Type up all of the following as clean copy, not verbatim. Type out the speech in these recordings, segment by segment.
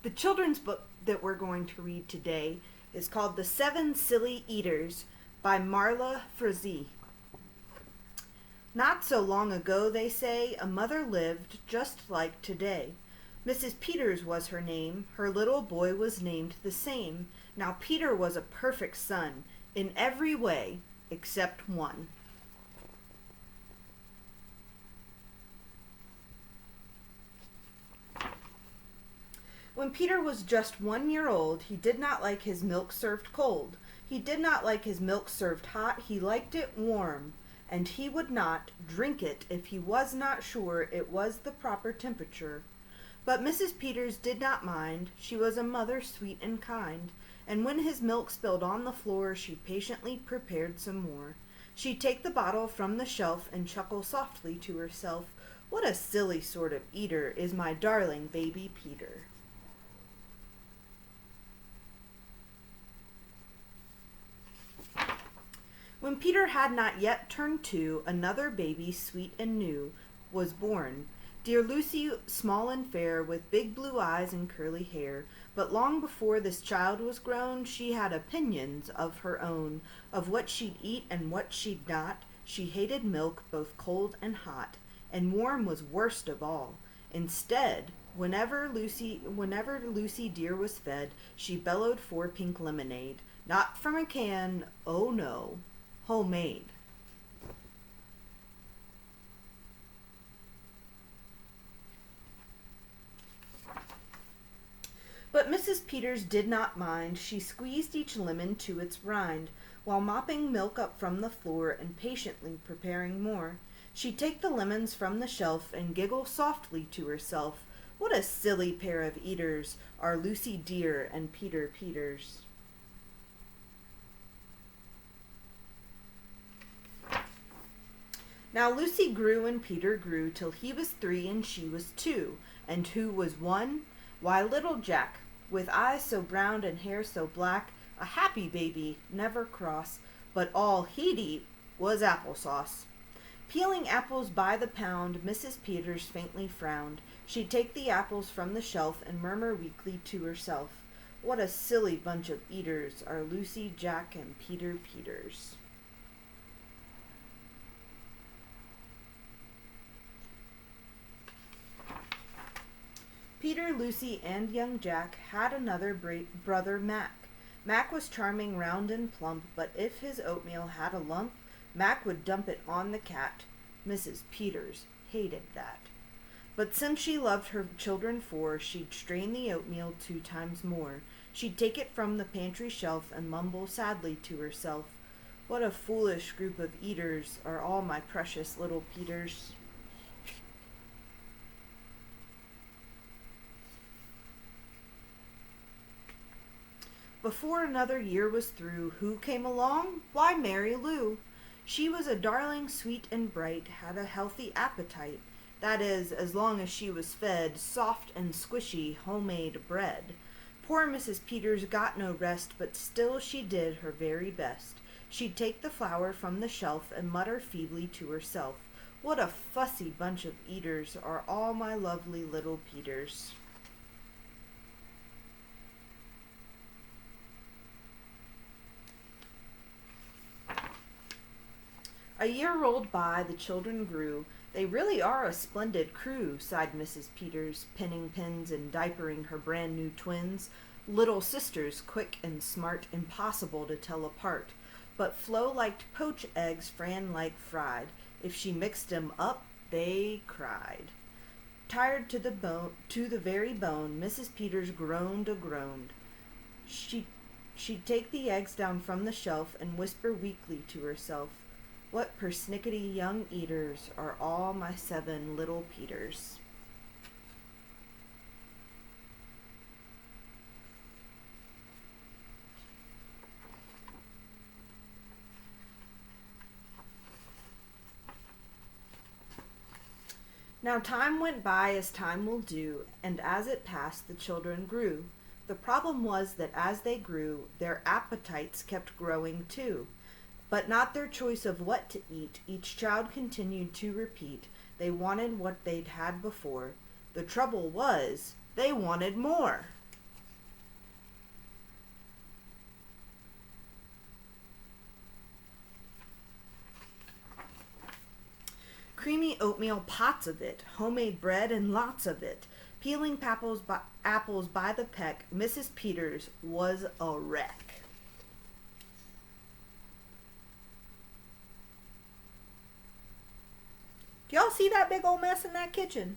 The children's book that we're going to read today is called The Seven Silly Eaters by Marla Frazee. Not so long ago, they say, a mother lived just like today. Mrs. Peters was her name, her little boy was named the same. Now Peter was a perfect son, in every way, except one. When Peter was just 1 year old, he did not like his milk served cold. He did not like his milk served hot, he liked it warm, and he would not drink it if he was not sure it was the proper temperature. But Mrs. Peters did not mind, she was a mother sweet and kind, and when his milk spilled on the floor, she patiently prepared some more. She'd take the bottle from the shelf and chuckle softly to herself, "What a silly sort of eater is my darling baby Peter." When Peter had not yet turned 2, another baby, sweet and new, was born. Dear Lucy, small and fair, with big blue eyes and curly hair. But long before this child was grown, she had opinions of her own, of what she'd eat and what she'd not. She hated milk, both cold and hot, and warm was worst of all. Instead, whenever Lucy dear was fed, she bellowed for pink lemonade. Not from a can, oh no, homemade. But Mrs. Peters did not mind. She squeezed each lemon to its rind, while mopping milk up from the floor and patiently preparing more. She'd take the lemons from the shelf and giggle softly to herself. What a silly pair of eaters are Lucy dear and Peter Peters. Now Lucy grew and Peter grew till he was 3 and she was 2. And who was 1? Why, little Jack, with eyes so brown and hair so black, a happy baby, never cross, but all he'd eat was applesauce. Peeling apples by the pound, Mrs. Peters faintly frowned. She'd take the apples from the shelf and murmur weakly to herself, "What a silly bunch of eaters are Lucy, Jack, and Peter Peters." Peter, Lucy, and young Jack had another brother, Mac. Mac was charming, round, and plump, but if his oatmeal had a lump, Mac would dump it on the cat. Mrs. Peters hated that. But since she loved her children 4, she'd strain the oatmeal 2 times more. She'd take it from the pantry shelf and mumble sadly to herself, "What a foolish group of eaters are all my precious little Peters." Before another year was through, who came along? Why, Mary Lou. She was a darling, sweet and bright, had a healthy appetite. That is, as long as she was fed soft and squishy homemade bread. Poor Mrs. Peters got no rest, but still she did her very best. She'd take the flour from the shelf and mutter feebly to herself, "What a fussy bunch of eaters are all my lovely little Peters." A year rolled by, the children grew. "They really are a splendid crew," sighed Mrs. Peters, pinning pins and diapering her brand new twins. Little sisters, quick and smart, impossible to tell apart. But Flo liked poached eggs, Fran liked fried. If she mixed 'em up, they cried. Tired to the very bone, Mrs. Peters groaned a groan. She'd take the eggs down from the shelf and whisper weakly to herself, "What persnickety young eaters are all my 7 little Peters." Now time went by as time will do, and as it passed the children grew. The problem was that as they grew, their appetites kept growing too. But not their choice of what to eat. Each child continued to repeat. They wanted what they'd had before. The trouble was, they wanted more. Creamy oatmeal, pots of it, homemade bread and lots of it. Peeling apples by the peck, Mrs. Peters was a wreck. Do y'all see that big old mess in that kitchen?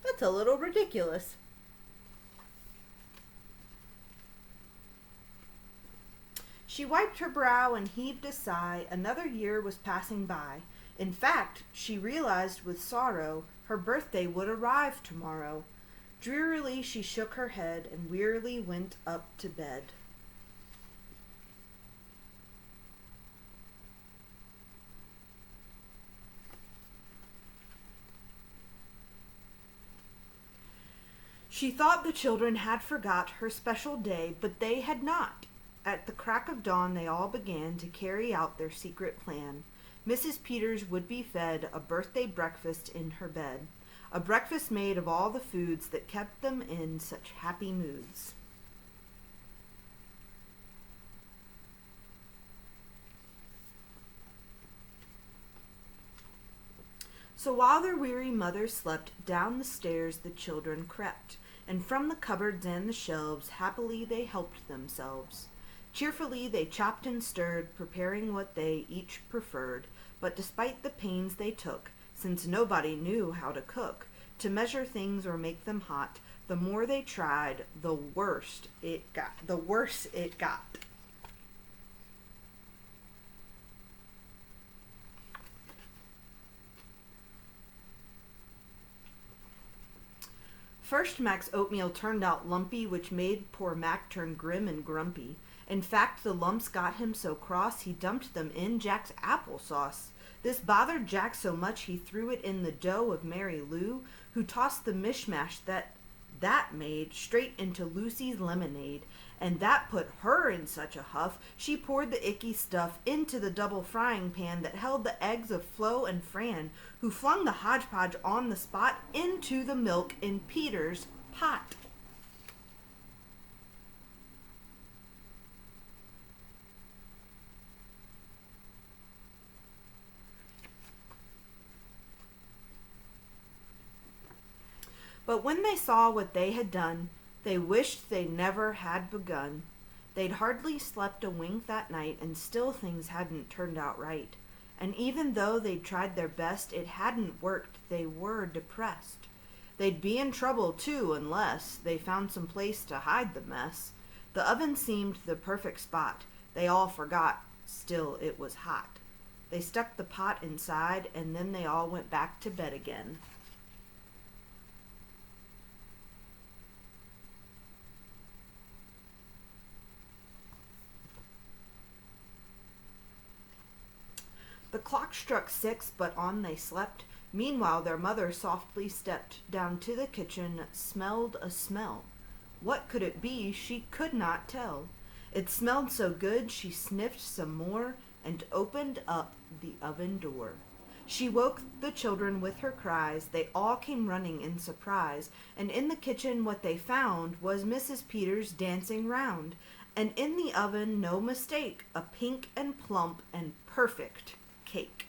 That's a little ridiculous. She wiped her brow and heaved a sigh. Another year was passing by. In fact, she realized with sorrow her birthday would arrive tomorrow. Drearily she shook her head and wearily went up to bed. She thought the children had forgot her special day, but they had not. At the crack of dawn they all began to carry out their secret plan. Mrs. Peters would be fed a birthday breakfast in her bed, a breakfast made of all the foods that kept them in such happy moods. So while their weary mother slept, down the stairs the children crept, and from the cupboards and the shelves happily they helped themselves. Cheerfully they chopped and stirred, preparing what they each preferred, but despite the pains they took, since nobody knew how to cook, to measure things or make them hot, the more they tried, the worse it got. First, Mac's oatmeal turned out lumpy, which made poor Mac turn grim and grumpy. In fact, the lumps got him so cross he dumped them in Jack's applesauce. This bothered Jack so much he threw it in the dough of Mary Lou, who tossed the mishmash that made straight into Lucy's lemonade, and that put her in such a huff she poured the icky stuff into the double frying pan that held the eggs of Flo and Fran, who flung the hodgepodge on the spot into the milk in Peter's pot. But when they saw what they had done, they wished they never had begun. They'd hardly slept a wink that night, and still things hadn't turned out right. And even though they'd tried their best, it hadn't worked. They were depressed. They'd be in trouble, too, unless they found some place to hide the mess. The oven seemed the perfect spot. They all forgot. Still, it was hot. They stuck the pot inside, and then they all went back to bed again. The clock struck 6, but on they slept. Meanwhile their mother softly stepped down to the kitchen, smelled a smell. What could it be? She could not tell. It smelled so good she sniffed some more and opened up the oven door. She woke the children with her cries. They all came running in surprise, and in the kitchen what they found was Mrs. Peters dancing round, and in the oven, no mistake, a pink and plump and perfect cake.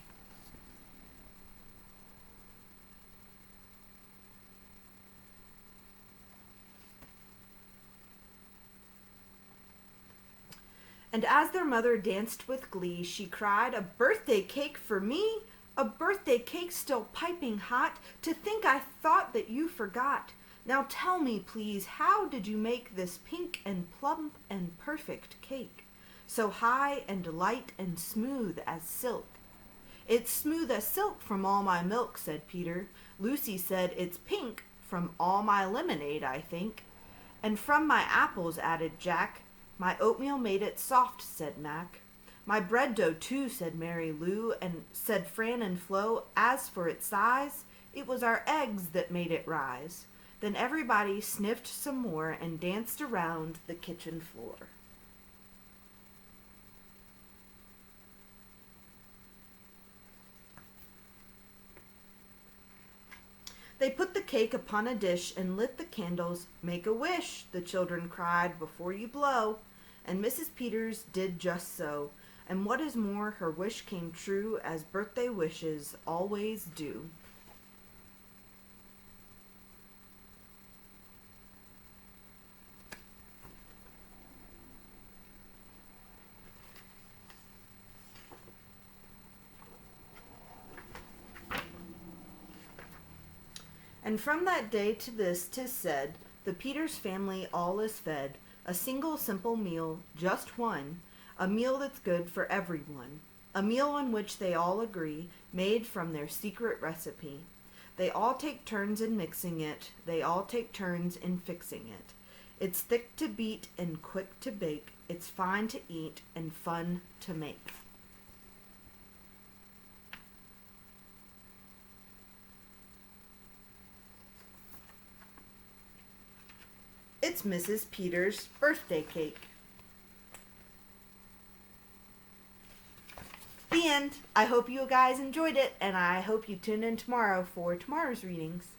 And as their mother danced with glee, she cried, "A birthday cake for me? A birthday cake still piping hot? To think I thought that you forgot. Now tell me, please, how did you make this pink and plump and perfect cake? So high and light and smooth as silk." "It's smooth as silk from all my milk," said Peter. "Lucy said it's pink from all my lemonade, I think." "And from my apples," added Jack. "My oatmeal made it soft," said Mac. "My bread dough, too," said Mary Lou, and said Fran and Flo. "As for its size, it was our eggs that made it rise." Then everybody sniffed some more and danced around the kitchen floor. They put the cake upon a dish and lit the candles. "Make a wish," the children cried, "before you blow." And Mrs. Peters did just so. And what is more, her wish came true, as birthday wishes always do. And from that day to this 'tis said, the Peters family all is fed, a single simple meal, just one, a meal that's good for everyone, a meal on which they all agree, made from their secret recipe. They all take turns in mixing it, they all take turns in fixing it. It's thick to beat and quick to bake, it's fine to eat and fun to make. It's Mrs. Peters' birthday cake. The end. I hope you guys enjoyed it, and I hope you tune in tomorrow for tomorrow's readings.